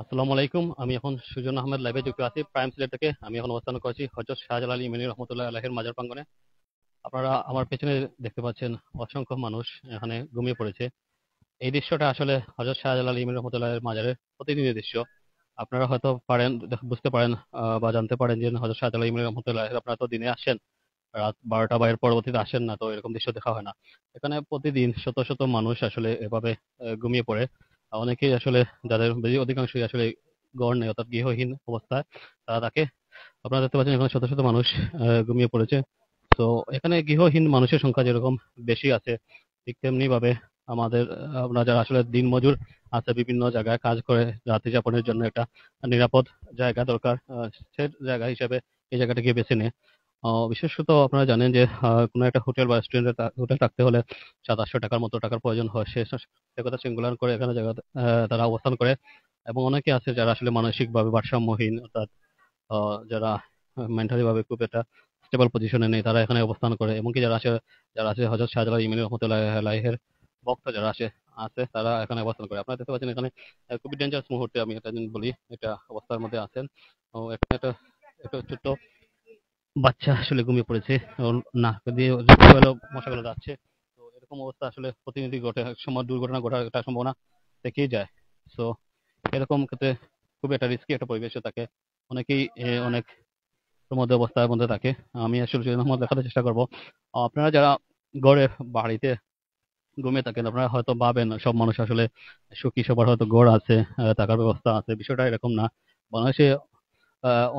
আসসালামু আলাইকুম। আমি এখন সুজন আহমেদ লাইভে যুক্ত আছি প্রাইম সিলেট থেকে। আমি এখন অবস্থান করছি হযরত শাহজালাল ইমানি রহমতুল্লাহ আলাইহির মাজার প্রাঙ্গণে। আপনারা আমার পেছনে দেখতে পাচ্ছেন অসংখ্য মানুষ এখানে ঘুমিয়ে পড়েছে। এই দৃশ্যটা আসলে হযরত শাহজালাল ইমানি রহমতুল্লাহ আলাইহির মাজারের প্রতিদিনের দৃশ্য। আপনারা হয়তো পারেন বুঝতে পারেন বা জানতে পারেন যে হযরত শাহজালাল ইমানি রহমতুল্লাহ আলাইহি আপনারা তো দিনে আসেন, রাত 12টা বা এর পরবর্তীতে আসেন না, তো এরকম দৃশ্য দেখা হয় না। এখানে প্রতিদিন শত শত মানুষ আসলে এভাবে ঘুমিয়ে পড়ে। অনেকেই আসলে যাদের অধিকাংশই আসলে ঘর নেই অর্থাৎ গৃহহীন অবস্থায় তারা থাকে। আপনারা দেখতে পাচ্ছেন এখানে শত শত মানুষ ঘুমিয়ে পড়েছে। তো এখানে গৃহহীন মানুষের সংখ্যা যেরকম বেশি আছে, ঠিক তেমনি ভাবে আমাদের আমরা যারা আসলে দিনমজুর আছে, বিভিন্ন জায়গায় কাজ করে রাত্রি যাপনের জন্য একটা নিরাপদ জায়গা দরকার। সে জায়গা হিসেবে এই জায়গাটাকে বেছে নেয়। বিশেষত আপনারা জানেন যে কোনো একটা হোটেল বা রেস্টুরেন্টে হোটেল থাকতে হলে 700-800 টাকার মতো টাকার প্রয়োজন হয়। সে কথা সিঙ্গুলার করে এখানে জায়গা তারা অবস্থান করে। এবং অনেকে আছে যারা আসলে মানসিকভাবে ভারসাম্যহীন, অর্থাৎ যারা মেন্টালি ভাবে খুব একটা স্টেবল পজিশনে নেই, তারা এখানে অবস্থান করে। এমনকি যারা আছে হযরত শাহজালাল ইমানি রহমতুল্লাহ আলাইহির ভক্ত যারা আছে তারা এখানে অবস্থান করে। আপনারা দেখতে পাচ্ছেন এখানে খুবই ডেঞ্জারাস মুহূর্তে আমি একটা জিনিস বলি, এটা অবস্থার মধ্যে আছেন। এখানে একটা একটা ছোট্ট বাচ্চা আসলে ঘুমিয়ে পড়েছে। ওর নাক দিয়ে মশাগুলো যাচ্ছে। তো এরকম অবস্থা আসলে প্রতিনিধি ঘটে, এক সময় দুর্ঘটনা ঘটার একটা সম্ভাবনা থেকেই যায়। সো এরকম ক্ষেত্রে খুবই একটা রিস্কি একটা পরিবেশে থাকে। অনেকেই অনেক মধ্যে অবস্থার মধ্যে থাকে। আমি আসলে সেই মধ্যে দেখাতে চেষ্টা করব। আপনারা যারা গড়ে বাড়িতে ঘুমিয়ে থাকেন, আপনারা হয়তো ভাবেন সব মানুষ আসলে সুখী, সবার হয়তো ঘর আছে, থাকার ব্যবস্থা আছে। বিষয়টা এরকম না। বাংলাদেশে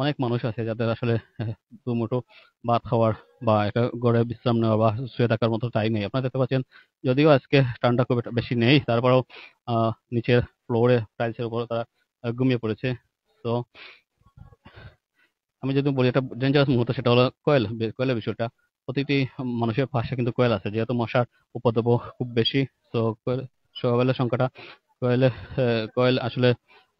অনেক মানুষ আছে যাদের আসলে দুমুঠো ভাত খাওয়ার বা একটা ঘরে বিশ্রাম নেওয়া বা শুয়ে থাকার মতো টাইম নেই। আপনারা দেখতে পাচ্ছেন, যদিও আজকে ঠান্ডা খুব একটা বেশি নেই, তারপরেও নিচের ফ্লোরে টাইলসের উপর তারা ঘুমিয়ে পড়েছে। তো আমি যদি বলি এটা ডেঞ্জারাস মুহূর্ত, সেটা হলো কয়েলের বিষয়টা। প্রতিটি মানুষের পাশে কিন্তু কয়েল আছে, যেহেতু মশার উপদ্রব খুব বেশি। তো কয়েলের সংখ্যাটা কয়েলে কয়েল আসলে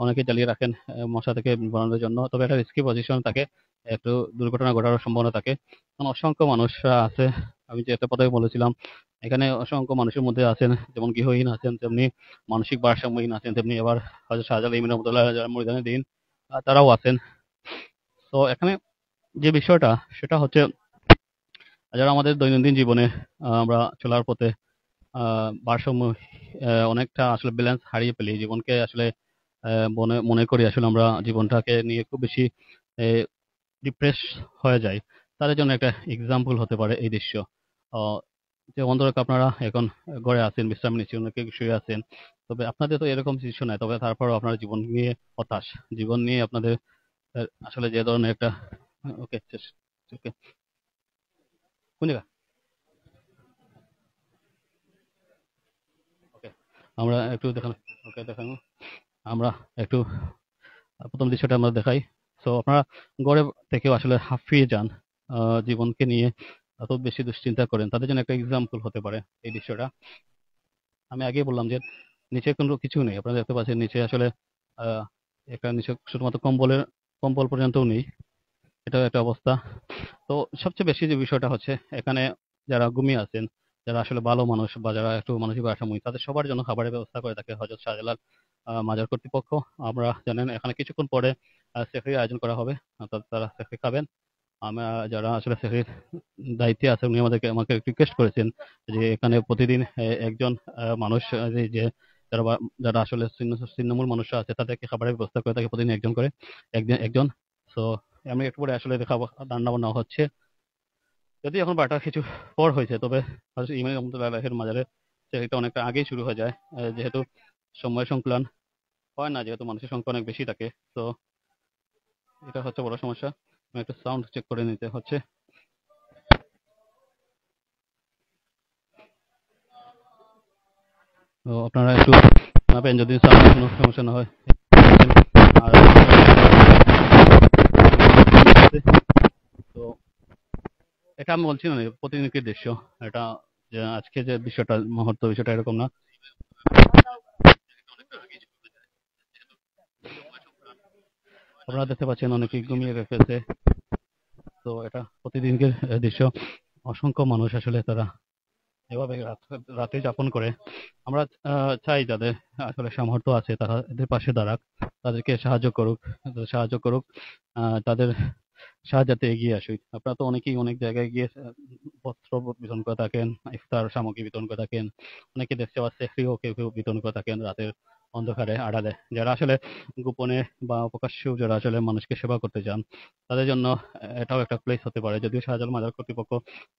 অনেকে জ্বালিয়ে রাখেন মশা থেকে বাঁচানোর জন্য। তবে একটা রিস্কি পজিশন থাকে, একটু দুর্ঘটনা ঘটার সম্ভাবনা থাকে। কারণ অসংখ্য মানুষরা আছে, আমি যে একটা কথাই বলেছিলাম, এখানে অসংখ্য মানুষের মধ্যে আছেন যেমন গৃহহীন আছেন, তেমনি মানসিক ভারসাম্যহীন আছেন, তেমনি আবার হযরত শাহজালাল ইমাম রহমাতুল্লাহ যারা মরিদানের দিন তারাও আছেন। তো এখানে যে বিষয়টা সেটা হচ্ছে, যারা আমাদের দৈনন্দিন জীবনে আমরা চলার পথে ভারসাম্য অনেকটা আসলে ব্যালেন্স হারিয়ে ফেলি, জীবনকে আসলে মনে মনে করি আসলে আমরা জীবনটাকে নিয়ে খুব বেশি ডিপ্রেস হয়ে যাই। তাদের জন্য একটা এক্সাম্পল হতে পারে এই দৃশ্য। আহ, যে অন্তরক আপনারা এখন ঘরে আছেন, বিশ্রাম নিচ্ছেন, অনেকে শুয়ে আছেন। তবে আপনাদের তো এরকম কিছু নাই, তবে তারপরও আপনারা জীবন নিয়ে হতাশ, জীবন নিয়ে আপনাদের আসলে যে ধরনের একটা ওকে ওকে কোন জায়গা ওকে আমরা একটু দেখানো ওকে দেখানো আমরা একটু প্রথম দৃশ্যটা আমরা দেখাই। সো আপনারা গড়ে থেকেও আসলে হাঁপিয়ে যান, জীবনকে নিয়ে এত বেশি দুশ্চিন্তা করেন, তাদের জন্য একটা এক্সাম্পল হতে পারে এই দৃশ্যটা। আমি আগেই বললাম যে নিচে কোনো কিছু নেই, আপনারা দেখতে পাচ্ছেন নিচে আসলে আহ, একটা নিচে শুধুমাত্র কম্বল পর্যন্তও নেই। এটা একটা অবস্থা। তো সবচেয়ে বেশি যে বিষয়টা হচ্ছে, এখানে যারা ঘুমিয়ে আছেন, যারা আসলে ভালো মানুষ বা যারা একটু মানসিক ভারসাম্য, তাদের সবার জন্য খাবারের ব্যবস্থা করে থাকে হযরত শাহজালাল মাজার কর্তৃপক্ষ। আমরা জানেন এখানে কিছুক্ষণ পরে সেহরির আয়োজন করা হবে, অর্থাৎ তারা সেহরি খাবেন। আমরা যারা আসলে সেহরির দায়িত্বে আছে, উনি আমাকে রিকোয়েস্ট করেছেন যে এখানে প্রতিদিন একজন মানুষ, যে যারা আসলে ছিন্নমূল মানুষরা আছে তাদেরকে খাবারের ব্যবস্থা করে থাকে প্রতিদিন একজন করে, একজন একজন। সো আমি একটু পরে আসলে দেখাবো রান্না বান্না হচ্ছে, যদি এখন 12টার কিছু পর হয়েছে। তবে হযরত ইমাম রহমতুল্লাহের মাজারে সেটা অনেকটা আগেই শুরু হয়ে যায়, যেহেতু সময় সংকুলান হয় না, যেহেতু মানুষের সংখ্যা অনেক বেশি থাকে। তো এটা হচ্ছে বড় সমস্যা। আমি একটু সাউন্ড চেক করে নিতে হচ্ছে। তো আপনারা একটু জানাবেন যদি সাউন্ড কোনো সমস্যা না হয়। আর তো এটা আমি বলছি না প্রতিদিনকার দৃশ্য, এটা যে আজকে যে বিষয়টা মুহূর্ত, বিষয়টা এরকম না। আপনারা দেখতে পাচ্ছেন অনেকে ঘুমিয়ে রেখেছে। তো এটা প্রতিদিনকার দৃশ্য। অসংখ্য মানুষ আসলে তারা এভাবে রাতে যাপন করে। আমরা চাই যাদের আসলে সামর্থ্য আছে তারা এদের পাশে দাঁড়াক, তাদেরকে সাহায্য করুক, তাদের সাহায্যে এগিয়ে আসুক। আপনারা তো অনেকেই অনেক জায়গায় গিয়ে বস্ত্র বিতরণ করে থাকেন, ইফতার সামগ্রী বিতরণ করে থাকেন, অনেকে দেখতে পাচ্ছে ফ্রিও কেউ কেউ বিতরণ করে থাকেন রাতের অন্ধকারে আড়ালে। যারা আসলে গোপনে বা প্রকাশ্যেও যারা আসলে মানুষকে সেবা করতে চান, তাদের জন্য এটাও একটা প্লেস হতে পারে। যদিও শাহজালাল মাজার কর্তৃপক্ষ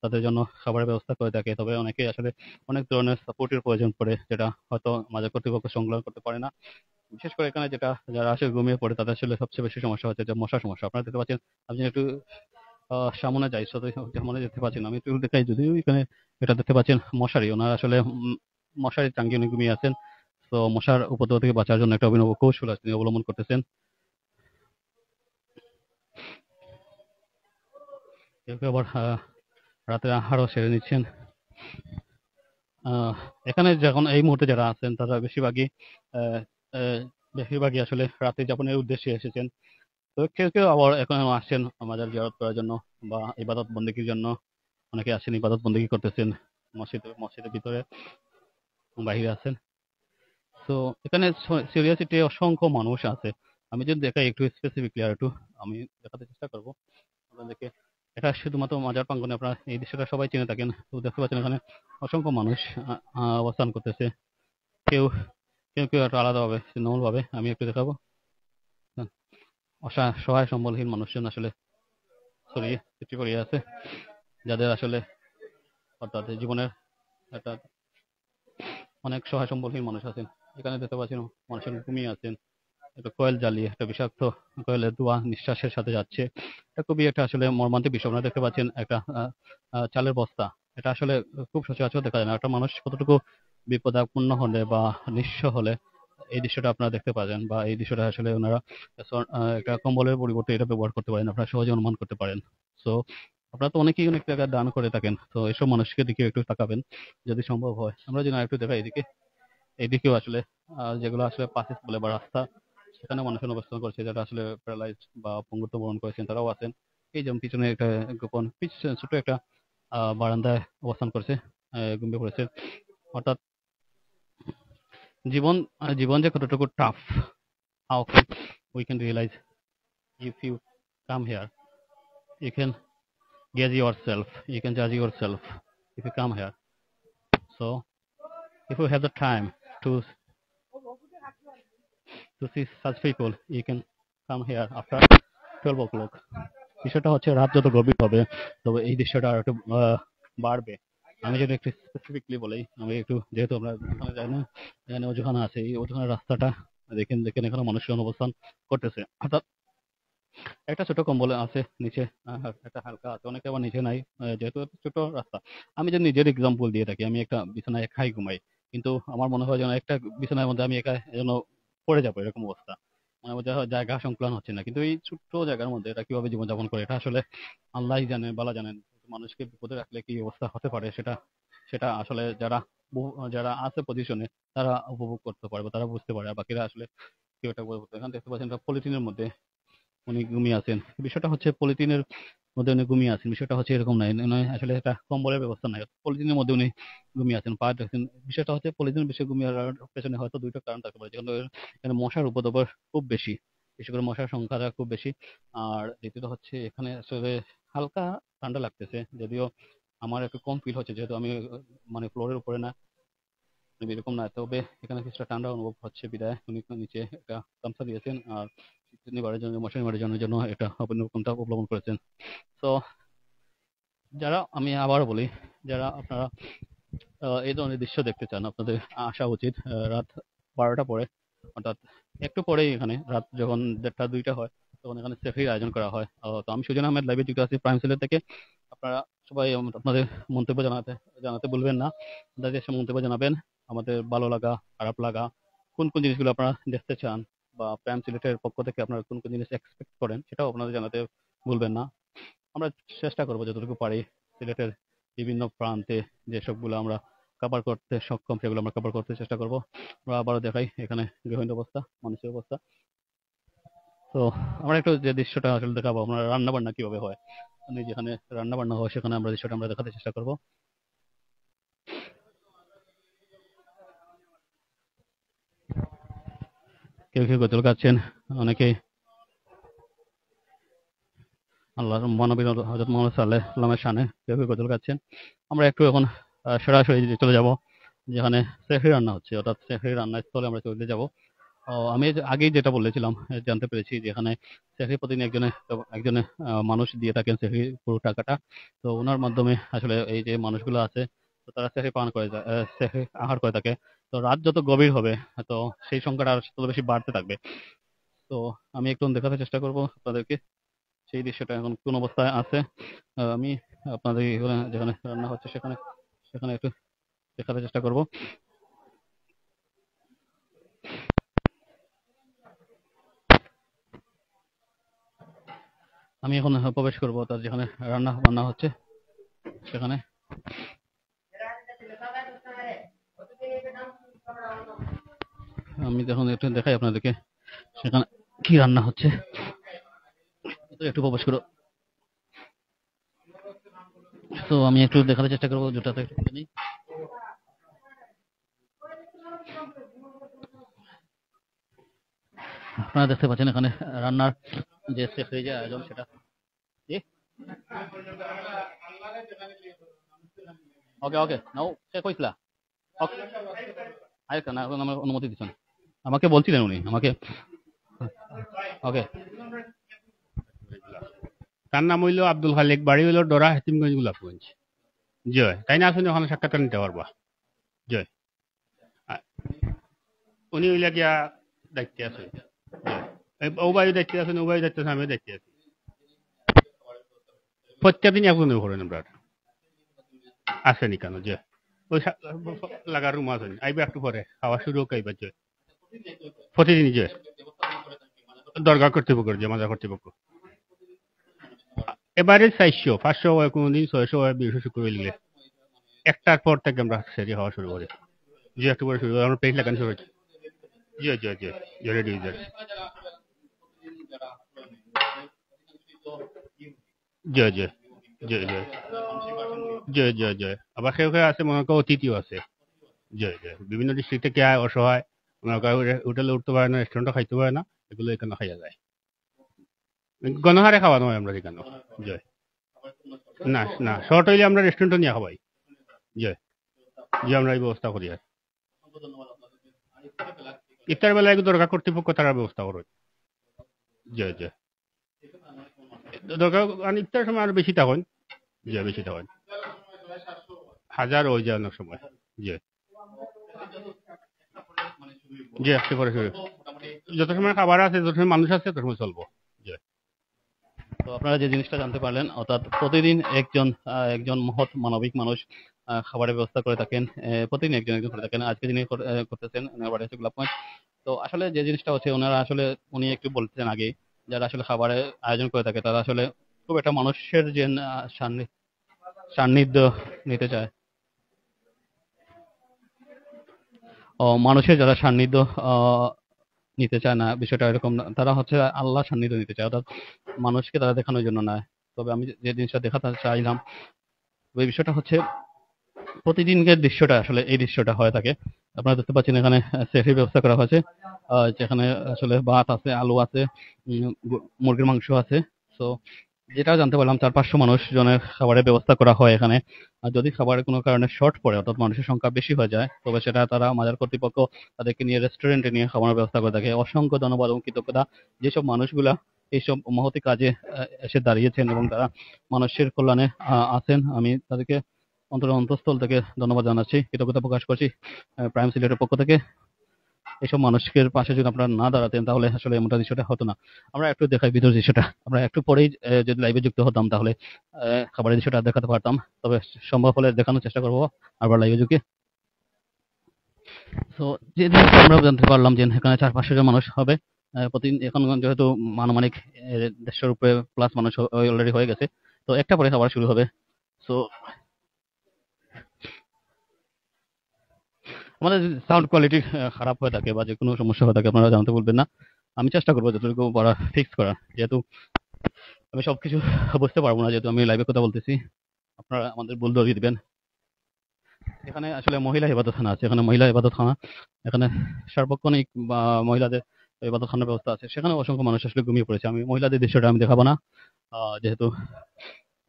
তাদের জন্য খাবারের ব্যবস্থা করে থাকে, তবে অনেকে আসলে অনেক ধরনের সাপোর্টের প্রয়োজন পড়ে, যেটা হয়তো মাজার কর্তৃপক্ষ সংকলন করতে পারে না। বিশেষ করে এখানে যেটা যারা আসলে ঘুমিয়ে পড়ে তাদের আসলে সবচেয়ে বেশি সমস্যা হচ্ছে যে মশার সমস্যা। আপনারা দেখতে পাচ্ছেন, আপনি একটু সামনে যাই, সামনে যেতে পারছেন, আমি একটু দেখাই, যদিও এখানে এটা দেখতে পাচ্ছেন মশারি, ওনার আসলে মশারি টাঙ্গিয়ে উনি ঘুমিয়ে আছেন। তো মশার উপদ্রব থেকে বাঁচার জন্য একটা অভিনব কৌশল তিনি অবলম্বন করতেছেন। কেউ কেউ আবার রাতের আহারও সেরে নিচ্ছেন। এখানে যখন এই মুহূর্তে যারা আছেন তারা আহ, আহ, বেশিরভাগই আসলে রাত্রি যাপনের উদ্দেশ্যে এসেছেন। তো কেউ কেউ আবার এখন আসছেন মাজার জিয়ারত করার জন্য বা ইবাদত বন্দেগীর জন্য। অনেকে আসেন ইবাদত বন্দেগী করতেছেন মসজিদের ভিতরে, বাহিরে আছেন। তো এখানে সিরিয়াসিটি অসংখ্য মানুষ আছে। আমি যদি দেখাই একটু স্পেসিফিকলি, আর একটু আমি দেখাতে চেষ্টা করবো আপনাদেরকে। এটা শুধুমাত্র মাজার প্রাঙ্গনে, আপনারা এই দৃশ্যটা সবাই চিনে থাকেন। তো দেখতে পাচ্ছেন এখানে অসংখ্য মানুষ অবস্থান করতেছে। কেউ কেউ কেউ একটু আলাদাভাবে নর্মাল ভাবে, আমি একটু দেখাবো। সহায় সম্বলহীন মানুষজন আসলে ছড়িয়ে ছিটিয়ে পড়ে আছে, যাদের আসলে অর্থাৎ জীবনের একটা অনেক সহায় সম্বলহীন মানুষ আছেন। এখানে দেখতে পাচ্ছেন মানুষজন ঘুমিয়ে আছেন, একটা কয়েল জ্বালিয়ে, একটা বিষাক্ত কয়েলের ধোঁয়া নিঃশ্বাসের সাথে যাচ্ছে। এটা খুবই একটা আসলে মর্মান্তিক বিষয়। আপনারা দেখতে পাচ্ছেন একটা চালের বস্তা, এটা আসলে খুব সচরাচর দেখা যায় না। একটা মানুষ কতটুকু বিপদাপন্ন হলে বা নিঃস্ব হলে এই দৃশ্যটা আপনারা দেখতে পাবেন, বা এই দৃশ্যটা আসলে ওনারা একটা কম্বলের পরিবর্তে এটা ব্যবহার করতে পারেন, আপনারা সহজে অনুমান করতে পারেন। সো আপনারা তো অনেকেই অনেক জায়গায় দান করে থাকেন, তো এসব মানুষকে দিকে একটু তাকাবেন যদি সম্ভব হয়। আমরা যদি একটু দেখাই এদিকে, এইদিকেও আসলে যেগুলো আসলে পাসেস বলে বা রাস্তা, সেখানে মানুষজন অবস্থান করছে যারা আসলে প্যারালাইজ বা পঙ্গুত্ব বরণ করেছেন, তারাও আছেন। এই যেমন পিছনে একটা গোপন ছোট একটা বারান্দায় অবস্থান করছে, ঘুমিয়ে পড়েছে। অর্থাৎ জীবন জীবন যে কতটুকু tough, how we can realize if you come here, you can gauge yourself, you can judge yourself if you come here. So if you have the time to see such people, you can come here after 12 o'clock. বিষয়টা হচ্ছে রাত যত গভীর হবে তবে এই দৃশ্যটা আর একটু বাড়বে। আমি যদি একটু স্পেসিফিকলি বলি, আমি একটু, যেহেতু আমরা এখানে যাই না, এখানে অজুখানা আছে, এই অজুখানার রাস্তাটা দেখেন দেখেন এখানে মানুষজন অবস্থান করতেছে। অর্থাৎ একটা ছোট কম্বল আছে নিচে, একটা হালকা আছে, অনেকে আবার নিচে নাই, যেহেতু একটা ছোট রাস্তা। আমি যদি নিজের এক্সাম্পল দিয়ে থাকি, আমি একটা বিছানায় একাই ঘুমাই, কিন্তু আমার মনে হয় যেন একটা বিছানার মধ্যে আমি একা যেন পড়ে যাবো, এরকম অবস্থা। মানে বোঝা হয় জায়গা সংকুলান হচ্ছে না। কিন্তু এই ছোট্ট জায়গার মধ্যে এটা কিভাবে জীবনযাপন করে, এটা আসলে আল্লাহই জানে, বালা জানেন। মানুষকে বিপদে রাখলে কি অবস্থা হতে পারে, সেটা সেটা আসলে যারা আছে পজিশনে তারা উপভোগ করতে পারবে, তারা বুঝতে পারে। আর বাকিরা আসলে কেউ একটা বলবো। এখানে দেখতে পাচ্ছেন পলিথিনের মধ্যে উনি ঘুমিয়ে আছেন। বিষয়টা হচ্ছে পলিথিনের মধ্যে উনি ঘুমিয়ে আছেন, বিষয়টা হচ্ছে এরকম নাই, উনি আসলে একটা কম্বলের ব্যবস্থা নাই, পলিথিনের মধ্যে উনি ঘুমিয়ে আছেন, পা দেখছেন। বিষয়টা হচ্ছে পলিথিনের বিষয়ে ঘুমিয়ে পেছনে হয়তো দুইটা কারণ থাকতে পারে। যেমন এখানে মশার উপদ্রব খুব বেশি, বিশেষ করে মশার সংখ্যাটা খুব বেশি। আর দ্বিতীয়ত হচ্ছে এখানে আসলে হালকা ঠান্ডা লাগতেছে, যদিও আমার একটু কম ফিল হচ্ছে, যেহেতু আমি মানে ফ্লোরের উপরে না, এরকম না। তবে এখানে কিছুটা ঠান্ডা অনুভব হচ্ছে বিদায় উনি নিচে একটা গামছা দিয়েছেন, আর নিবারের জন্য, মশারি মারার জন্য এটা অবলম্বনটা অবলম্বন করেছেন। তো যারা, আমি আবারও বলি, যারা আপনারা এই ধরনের দৃশ্য দেখতে চান, আপনাদের আসা উচিত রাত 12টা পরে। অর্থাৎ একটু পরেই, এখানে রাত যখন 1:30-2টা হয় তখন এখানে সেফির আয়োজন করা হয়। তো আমি সুজন আহমেদ লাইভে যুক্ত আছি প্রাইম সেলের থেকে। আপনারা সবাই আপনাদের মন্তব্য জানাতে জানাতে ভুলবেন না। আপনাদের এসে মন্তব্য জানাবেন, আমাদের ভালো লাগা, খারাপ লাগা, কোন কোন জিনিসগুলো আপনারা দেখতে চান, বা প্রাইম সিলেটের পক্ষ থেকে আপনারা কোন কোন জিনিস এক্সপেক্ট করেন, সেটাও আপনাদের জানাতে ভুলবেন না। আমরা চেষ্টা করবো যতটুকু পারি সিলেটের বিভিন্ন প্রান্তে যেসবগুলো আমরা কভার করতে সক্ষম সেগুলো আমরা কভার করতে চেষ্টা করব। আমরা আবারও দেখাই এখানে গৃহিণীর অবস্থা, মানুষের অবস্থা। তো আমরা একটু যে দৃশ্যটা আসলে দেখাবো, আমরা রান্না বান্না কিভাবে হয়, মানে যেখানে রান্না বান্না হয় সেখানে আমরা দৃশ্যটা আমরা দেখাতে চেষ্টা করব। কেউ কেউ গজল গাচ্ছেন, অনেকে আল্লাহর মহানবী হযরত মুহাম্মদ সাল্লাল্লাহু আলাইহি ওয়াসাল্লামের শানে কেউ কেউ গজল গাচ্ছেন। আমরা একটু এখন সরাসরি চলে যাব যেখানে সেহরি রান্না হচ্ছে, অর্থাৎ সেহরি রান্নার স্থলে আমরা চলে যাব। আমি আগেই যেটা বলেছিলাম, জানতে পেরেছি যে এখানে সেহরি প্রতিদিন একজনে একজনে মানুষ দিয়ে থাকেন সেহরি পুরো টাকাটা। তো ওনার মাধ্যমে আসলে এই যে মানুষগুলো আছে, তো তারা সেহরি পান করে সেহরি আহার করে থাকে। তো রাত যত গভীর হবে, তো সেই সংখ্যাটা আর তত বেশি বাড়তে থাকবে। তো আমি একটু দেখাতে চেষ্টা করব আপনাদেরকে সেই দৃশ্যটা এখন কোন অবস্থায় আছে। আমি আপনাদের যেখানে রান্না হচ্ছে সেখানে সেখানে একটু দেখাতে চেষ্টা করব। আমি এখন প্রবেশ করব তার যেখানে রান্না বান্না হচ্ছে সেখানে। আমি যখন একটু দেখাই আপনাদেরকে সেখানে কি রান্না হচ্ছে, একটু প্রবেশ করো। তো আমি একটু দেখাতে চেষ্টা করবো, জুটাতে একটু খুলে নিই। আপনারা দেখতে পাচ্ছেন এখানে রান্নার যে সেহরি যে আয়োজন সেটা। ওকে ওকে নাও সে কইছিলা আরে না এখন আমার অনুমতি দিচ্ছেন, আমাকে বলছিলেন উনি আমাকে। ওকে, তার নাম হইল আব্দুল খালিক, বাড়ি হইল ডোরা, হেতিমগঞ্জ, গোলাপগঞ্জ। জয়, তাই না আসুন ওখানে সাক্ষাৎকার নিতে পারবা। জয়, উনি হইলে গিয়া দায়িত্বে আছে। ও বায়ু দায়িত্বে আছেন, ও বায়ু দায়িত্বে আছে, আমিও দায়িত্বে আছি। প্রত্যেকদিন একজনের করেন আমরা আছে নি কেন। জয়, ওই লাগার রুম আছেন, আইবা একটু পরে খাওয়া শুরু হোক আইবা। জয়, প্রতিদিনই। জয়, দরগা কর্তৃপক্ষ, জমাদার কর্তৃপক্ষ। এবারে 400 500 হয়, কোনোদিন 600 হয়, বৃহস্পতি শুক্র হইলে একটার পর থেকে আমরা সেরি খাওয়া শুরু করি। জি, একটু পরে শুরু আমরা পেজ লাগানো শুরু হয়েছে। জয় জয় জয় জয় রেডি জয় জয় জয় জয় জয় জয় জয় জয়। আবার কেউ কেউ আছে মনে করো অতিথিও আছে। জয় জয়। বিভিন্ন ডিস্ট্রিক্ট থেকে আয়, অসহায়, মনে করো হোটেলে উঠতে পারে না, রেস্টুরেন্টে খাইতে পারে না, এগুলো এখানে খাইয়া যায়। গণহারে খাওয়ানো হয় আমরা এখানে। জয়, না না, শর্ট হইলে আমরা রেস্টুরেন্টে নিয়ে খাওয়াই। জয়, যে আমরা এই ব্যবস্থা করি। আর ইফতার বেলায় দরকার কর্তৃপক্ষ তারা ব্যবস্থা করে। জয় জয়। দরকার ইফতার সময় আরো বেশি তখন। জয়, বেশি তখন 1000 হয়ে যায় অনেক সময়। জয় জয়, আসতে পরে শুরু। যত সময় খাবার আছে, যত সময় মানুষ আছে, তত সময় চলবো। জয়। তো আপনারা যে জিনিসটা জানতে পারলেন, অর্থাৎ প্রতিদিন একজন একজন মহৎ মানবিক মানুষ খাবারের ব্যবস্থা করে থাকেন। প্রতিদিন একজন একজন করে থাকেন। আজকে যিনি করতেছেন ওনার বাড়ি হচ্ছে গোলাপগঞ্জ। তো আসলে যে জিনিসটা হচ্ছে ওনারা আসলে উনি একটু বলতেন আগে, যারা আসলে খাবারের আয়োজন করে থাকে তারা আসলে খুব একটা মানুষের যে সান্নিধ্য নিতে চায়, মানুষের যারা সান্নিধ্য নিতে চায় না, বিষয়টা এরকম না। তারা হচ্ছে আল্লাহ সান্নিধ্য নিতে চায়, অর্থাৎ মানুষকে তারা দেখানোর জন্য নয়। তবে আমি যে জিনিসটা দেখাতে চাইলাম, ওই বিষয়টা হচ্ছে প্রতিদিনকার দৃশ্যটা আসলে এই দৃশ্যটা হয়ে থাকে। আপনারা দেখতে পাচ্ছেন এখানে সেহরির ব্যবস্থা করা হয়েছে, যেখানে আসলে ভাত আছে, আলু আছে, মুরগির মাংস আছে। তো যেটা জানতে পারলাম 400-500 মানুষ জনের খাবারের ব্যবস্থা করা হয় এখানে। আর যদি খাবারের কোনো কারণে শর্ট পড়ে, অর্থাৎ মানুষের সংখ্যা বেশি হয়ে যায়, তবে সেটা তারা মাজার কর্তৃপক্ষ তাদেরকে নিয়ে রেস্টুরেন্টে নিয়ে খাবারের ব্যবস্থা করে থাকে। অসংখ্য ধন্যবাদ এবং কৃতজ্ঞতা যেসব মানুষগুলা এইসব মহতি কাজে এসে দাঁড়িয়েছেন এবং তারা মানুষের কল্যাণে আছেন। আমি তাদেরকে অন্তঃস্থল থেকে ধন্যবাদ জানাচ্ছি, কৃতজ্ঞতা প্রকাশ করছি। প্রাইম সিলেটের পক্ষ থেকে এইসব মানুষের পাশে যদি আপনারা না দাঁড়াতেন তাহলে আসলে এমনটা দৃশ্যটা হতো না। আমরা একটু দেখাই ভিতর দৃশ্যটা। আমরা একটু পরেই যদি লাইভে যুক্ত হতাম তাহলে খাবারের দৃশ্যটা দেখাতে পারতাম। তবে সম্ভব হলে দেখানোর চেষ্টা করবো আবার লাইভে যুগে। তো যে জিনিসটা আমরা জানতে পারলাম যে এখানে 400-500 জন মানুষ হবে প্রতিদিন। এখন যেহেতু আনুমানিক 150 উপরে প্লাস মানুষ অলরেডি হয়ে গেছে, তো একটা পরে খাবার শুরু হবে। তো আমাদের সাউন্ড কোয়ালিটি খারাপ হয়ে থাকে বা যে কোনো সমস্যা হয়ে থাকে আপনারা জানতে বলবেন না। আমি চেষ্টা করবো যতটুকু পারা ফিক্স করার, যেহেতু আমি সবকিছু বুঝতে পারবো না, যেহেতু আমি লাইভে কথা বলতেছি। আপনারা আমাদের ভুল ধরিয়ে দিবেন। এখানে আসলে মহিলা ইবাদতখানা আছে, এখানে মহিলা ইবাদতখানা, এখানে সার্বক্ষণিক মহিলাদের ইবাদতখানার ব্যবস্থা আছে, সেখানে অসংখ্য মানুষ আসলে ঘুমিয়ে পড়েছে। আমি মহিলাদের দৃশ্যটা আমি দেখাবো না, যেহেতু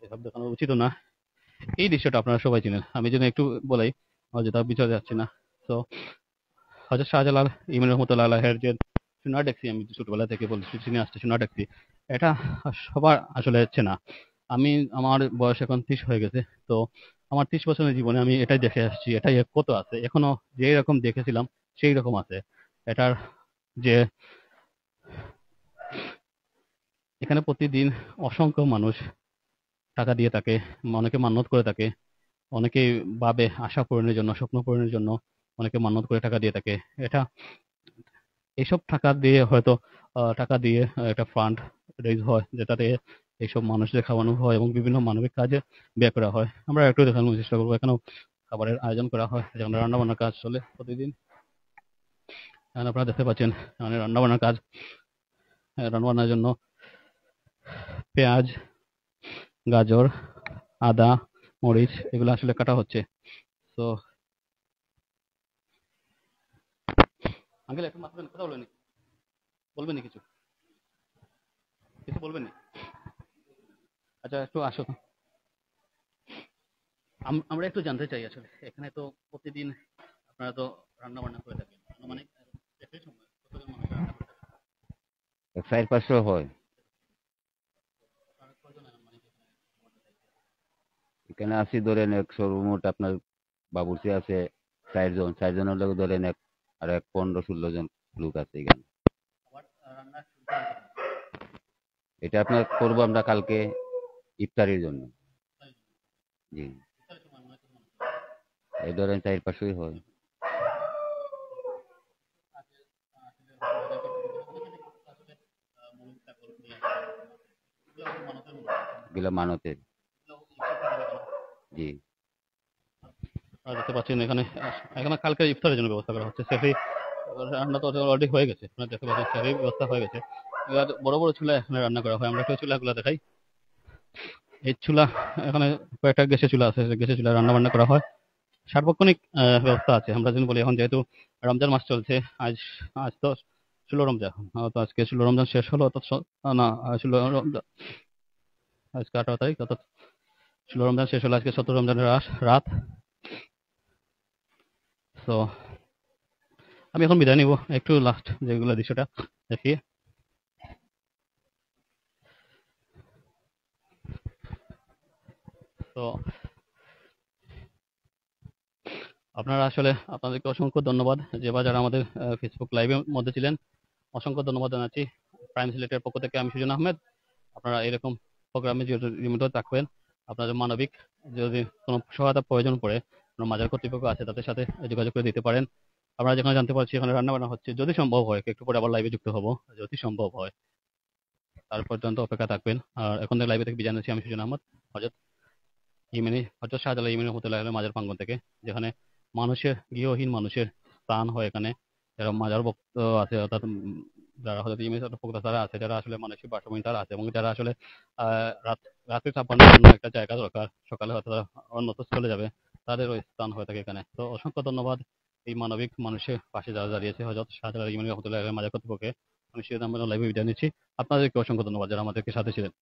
এসব দেখানো উচিত না। এই দৃশ্যটা আপনারা সবাই চিনেন, আমি যদি একটু বলাই যেটা বিচারে যাচ্ছি না। তো হযরত শাহজালাল ইমাম রহমতুল্লাহ আলাইহির যে সোনার ট্যাক্সি, আমি ছোটবেলা থেকে বলছি চিনে আসছি সোনার ট্যাক্সি, এটা সবার আসলে চেনা। আমার বয়স এখন 30 হয়ে গেছে। তো আমার 30 বছরের জীবনে আমি এটাই দেখে আসছি, এটাই কত আছে এখনো, যেই রকম দেখেছিলাম সেই রকম আছে। এটার যে এখানে প্রতিদিন অসংখ্য মানুষ টাকা দিয়ে থাকে, অনেকে মান্যত করে থাকে, অনেকে ভাবে আশা পূরণের জন্য, স্বপ্ন পূরণের জন্য অনেকে মান্যত করে টাকা দিয়ে থাকে। এটা এইসব টাকা দিয়ে হয়তো টাকা দিয়ে একটা ফান্ড রেইজ হয়, যেটাতে এইসব মানুষদের খাওয়ানো হয় এবং বিভিন্ন মানবিক কাজে ব্যয় করা হয়। আমরা একটু দেখানোর চেষ্টা করবো। এখানেও খাবারের আয়োজন করা হয়, যেখানে রান্না বান্নার কাজ চলে প্রতিদিন। এখানে আপনারা দেখতে পাচ্ছেন এখানে রান্না বান্নার কাজ। রান্না বান্নার জন্য পেঁয়াজ, গাজর, আদা, মরিচ এগুলো আসলে কাটা হচ্ছে। তো আঙ্কেল একটু মাত্র কথা বলবেন, বলবেন কিছু কিছু বলবেন? আচ্ছা একটু আসো তো। আমরা একটু জানতে চাই আসলে এখানে তো প্রতিদিন আপনারা তো রান্না বান্না করে থাকেন, মানে একই সময় কতজন মানুষ রান্না করে থাকেন? 400-500 হয়। কয়জন মানে এখানে আছি ধরেন 100 মোট আপনার বাবুর্চি আছে 4 জনের লোক ধরেন আর 15-16 জন লোক আছে এখানে। খাবার রান্না শুরু করেন কখন? এটা আপনার করবো আমরা কালকে ইফতারির জন্য। তাই? জি, ইফতারের সময় মানে কত মানুষ হয়? এই ধরেন 400-500 হয়। আগে আসলে বাজার কর্তৃপক্ষ থেকে নাকি আসলে মূল চাকর নিয়ে আসে? এগুলো হচ্ছে মানতের মূল। এগুলো মানতের। এগুলো ইফতার করা যাবে না। জি, দেখতে পাচ্ছেন এখানে এখানে কালকে ইফতারের জন্য ব্যবস্থা করা হচ্ছে। সেহরি রান্না তো অলরেডি হয়ে গেছে, আপনারা দেখতে পাচ্ছেন সেহরির ব্যবস্থা হয়ে গেছে। এবার বড় বড় চুলা এখানে রান্না করা হয়। আমরা একটু চুলাগুলো দেখাই। এই চুলা, এখানে কয়েকটা গ্যাসের চুলা আছে, গ্যাসের চুলা রান্না বান্না করা হয়। সার্বক্ষণিক ব্যবস্থা আছে। আমরা যদি বলি এখন যেহেতু রমজান মাস চলছে, আজ আজ তো 16 রমজান, তো আজকে 16 রমজান শেষ হলো, অর্থাৎ না 16 রমজান, আজকে 18 তারিখ, অর্থাৎ 16 রমজান শেষ হলো, আজকে 17 রমজানের রাত। তো আমি এখন বিদায় নিব, একটু লাস্ট যেগুলো দৃশ্যটা দেখি। তো আপনারা আসলে আপনাদেরকে অসংখ্য ধন্যবাদ, যে বা যারা আমাদের ফেসবুক লাইভের মধ্যে ছিলেন, অসংখ্য ধন্যবাদ জানাচ্ছি। প্রাইম সিলেটের পক্ষ থেকে আমি সুজন আহমেদ। আপনারা এরকম প্রোগ্রামে নিয়মিত থাকবেন। আপনাদের মানবিক যদি কোনো সহায়তা প্রয়োজন পড়ে, কোনো মাজার কর্তৃপক্ষ আছে তাদের সাথে যোগাযোগ করে দিতে পারেন। আমরা যেখানে জানতে পারছি এখানে রান্না বান্না হচ্ছে, যদি সম্ভব হয় একটু পরে আবার লাইভে যুক্ত হব, যদি সম্ভব হয়। তার পর্যন্ত অপেক্ষা থাকবেন। আর এখন থেকে লাইভে থেকে বিদায় নিচ্ছি আমি সুজন আহমদ, হযরত হযরত শাহজালাল ইমানি রহমতুল্লাহ আলাইহির মাজার প্রাঙ্গণ থেকে, যেখানে গৃহহীন মানুষের স্থান হয়। এখানে যারা মাজার ভক্ত আছে, অর্থাৎ যারা হযরত ইমামি ভক্ত তারা আছে, যারা আসলে মানসিক ভারসাম্যহীন তারা আছে, এবং যারা আসলে রাত রাত্রি চাপানোর জন্য একটা জায়গা দরকার, সকালে হয়তো তারা অন্যত্র চলে যাবে, তাদের ওই স্থান হয়ে থাকে এখানে। তো অসংখ্য ধন্যবাদ এই মানবিক মানুষের পাশে যারা দাঁড়িয়েছে হযরত শাহজালাল ইমানি রহমতুল্লাহ আলাইহির মাজার কর্তৃপক্ষকে। আমি সেটা আমরা লাইভে বিদায় নিচ্ছি। আপনাদেরকে অসংখ্য ধন্যবাদ যারা আমাদেরকে সাথে ছিলেন।